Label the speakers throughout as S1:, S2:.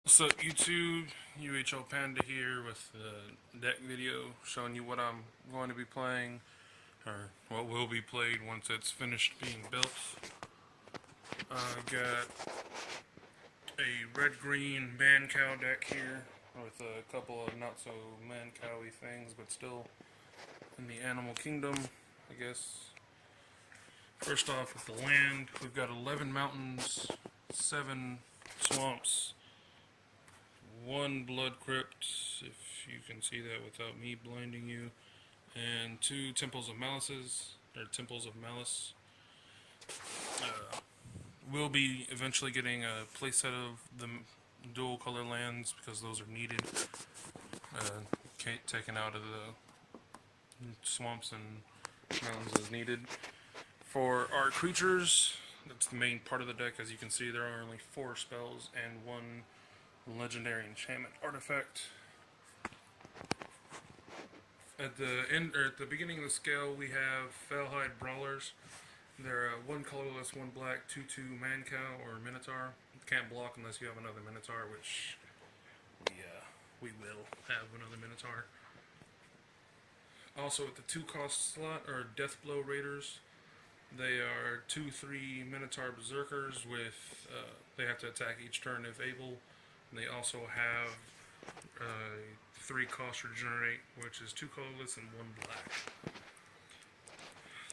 S1: What's up YouTube, UHLPANDA here with the deck video showing you what I'm going to be playing, or what will be played once it's finished being built. I got a red-green MANCOW deck here with a couple of not so MANCOW-y things, but still in the animal kingdom, I guess. First off with the land, we've got 11 mountains, 7 swamps, 1 blood crypt, if you can see that without me blinding you, and 2 temples of malices, or temples of malice. We'll be eventually getting a playset of the dual color lands because those are needed, taken out of the swamps and mountains as needed. For our creatures, that's the main part of the deck. As you can see, there are only 4 spells and 1 legendary enchantment artifact. At the end, or at the beginning of the scale, we have Felhide Brawlers. They're 1 colorless, 1 black, 2/2 MANCOW or Minotaur. Can't block unless you have another Minotaur, which we will have another Minotaur. Also at the 2 cost slot are Deathblow Raiders. They are 2/3 Minotaur Berserkers with they have to attack each turn if able. And they also have 3 cost regenerate, which is 2 colorless and 1 black.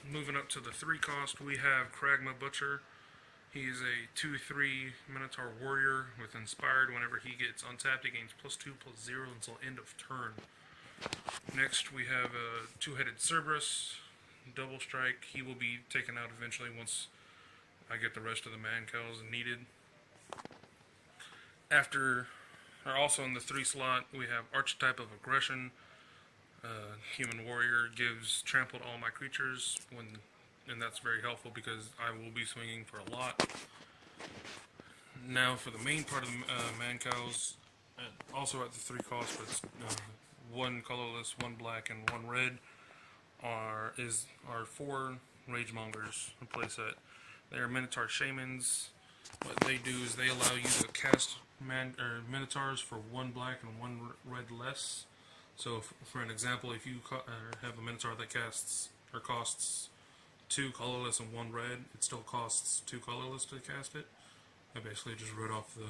S1: Moving up to the 3 cost, we have Kragma Butcher. He's a 2/3 Minotaur Warrior with Inspired. Whenever he gets untapped, he gains +2/+0 until end of turn. Next, we have a 2-headed Cerberus, Double Strike. He will be taken out eventually once I get the rest of the MANCOWs needed. Also in the 3 slot, we have Archetype of Aggression. Human Warrior gives trample to all my creatures, and that's very helpful because I will be swinging for a lot. Now for the main part of the MANCOWs, also at the 3 cost, but it's 1 colorless, 1 black, and 1 red, are 4 Ragemongers playset. They are Minotaur Shamans. What they do is they allow you to cast Minotaurs for 1 black and 1 red less. So, for an example, if you have a Minotaur that costs 2 colorless and 1 red, it still costs 2 colorless to cast it. I basically just wrote off the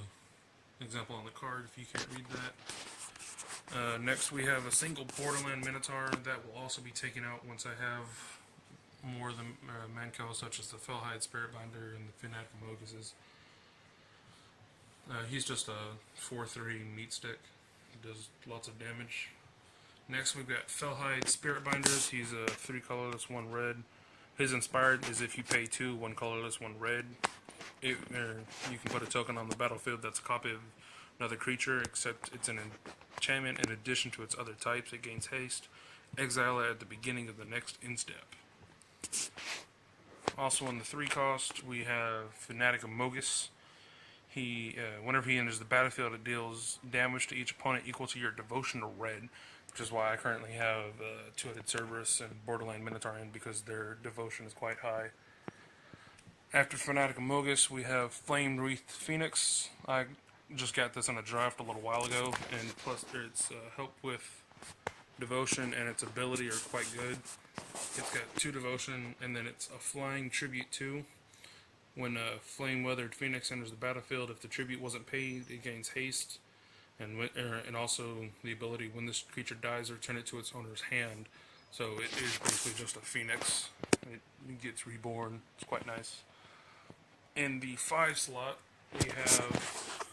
S1: example on the card if you can't read that. Next, we have a single Borderland Minotaur that will also be taken out once I have more of the MANCOW, such as the Felhide Spiritbinder and the Fanatic Moguses. He's just a 4/3 meat stick. He does lots of damage. Next, we've got Felhide Spiritbinders. He's a 3 colorless, 1 red. His Inspired is if you pay 2, 1 colorless, 1 red. You can put a token on the battlefield that's a copy of another creature, except it's an enchantment in addition to its other types. It gains haste. Exile it at the beginning of the next in-step. Also in the 3 cost, we have Fanatic of Mogus. Whenever he enters the battlefield, it deals damage to each opponent equal to your devotion to red, which is why I currently have 2-headed Cerberus and Borderland Minotaur in, because their devotion is quite high. After Fanatic of Mogus, we have Flame Wreathed Phoenix. I just got this on a draft a little while ago, and plus its help with devotion and its ability are quite good. It's got 2 devotion, and then it's a flying tribute 2. When a Flame Weathered Phoenix enters the battlefield, if the tribute wasn't paid, it gains haste, and also the ability, when this creature dies, return it to its owner's hand. So it is basically just a phoenix. It gets reborn. It's quite nice. In the 5 slot, we have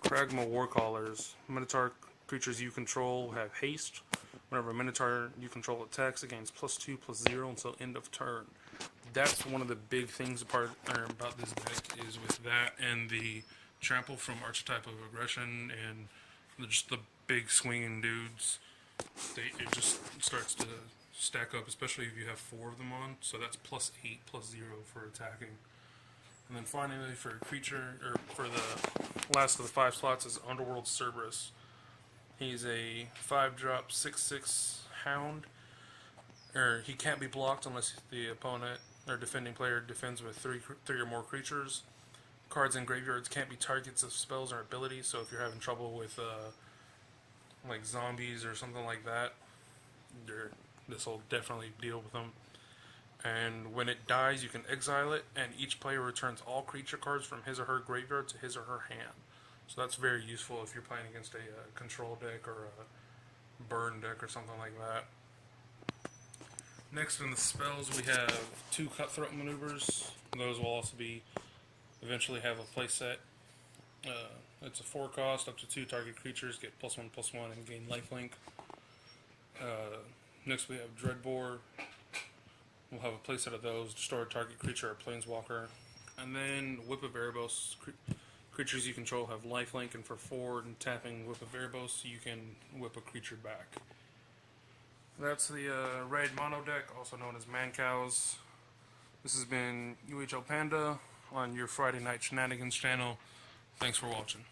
S1: Kragma Warcallers. Minotaur creatures you control have haste. Whenever a Minotaur you control attacks, it gains +2/+0 until end of turn. That's one of the big things about this deck, is with that and the trample from Archetype of Aggression and just the big swinging dudes. It just starts to stack up, especially if you have 4 of them on. So that's +8/+0 for attacking. And then finally, for a creature, or for the last of the 5 slots, is Underworld Cerberus. He's a 5-drop 6/6 Hound. He can't be blocked unless the opponent or defending player defends with 3 or more creatures. cards in graveyards can't be targets of spells or abilities. So if you're having trouble with like zombies or something like that, this will definitely deal with them. And when it dies, you can exile it, and each player returns all creature cards from his or her graveyard to his or her hand. So that's very useful if you're playing against a control deck or a burn deck or something like that. Next in the spells, we have 2 Cutthroat Maneuvers. Those will also be eventually have a play set. It's a 4 cost, up to 2 target creatures get +1/+1 and gain lifelink. Next we have Dreadbore. We'll have a playset of those, destroy a target creature or planeswalker. And then Whip of Erebos. Creatures you control have lifelink, and for 4 and tapping Whip of Erebos, you can whip a creature back. That's the red mono deck, also known as MANCOWs. This has been UHLPANDA on your Friday Night Shenanigans channel. Thanks for watching.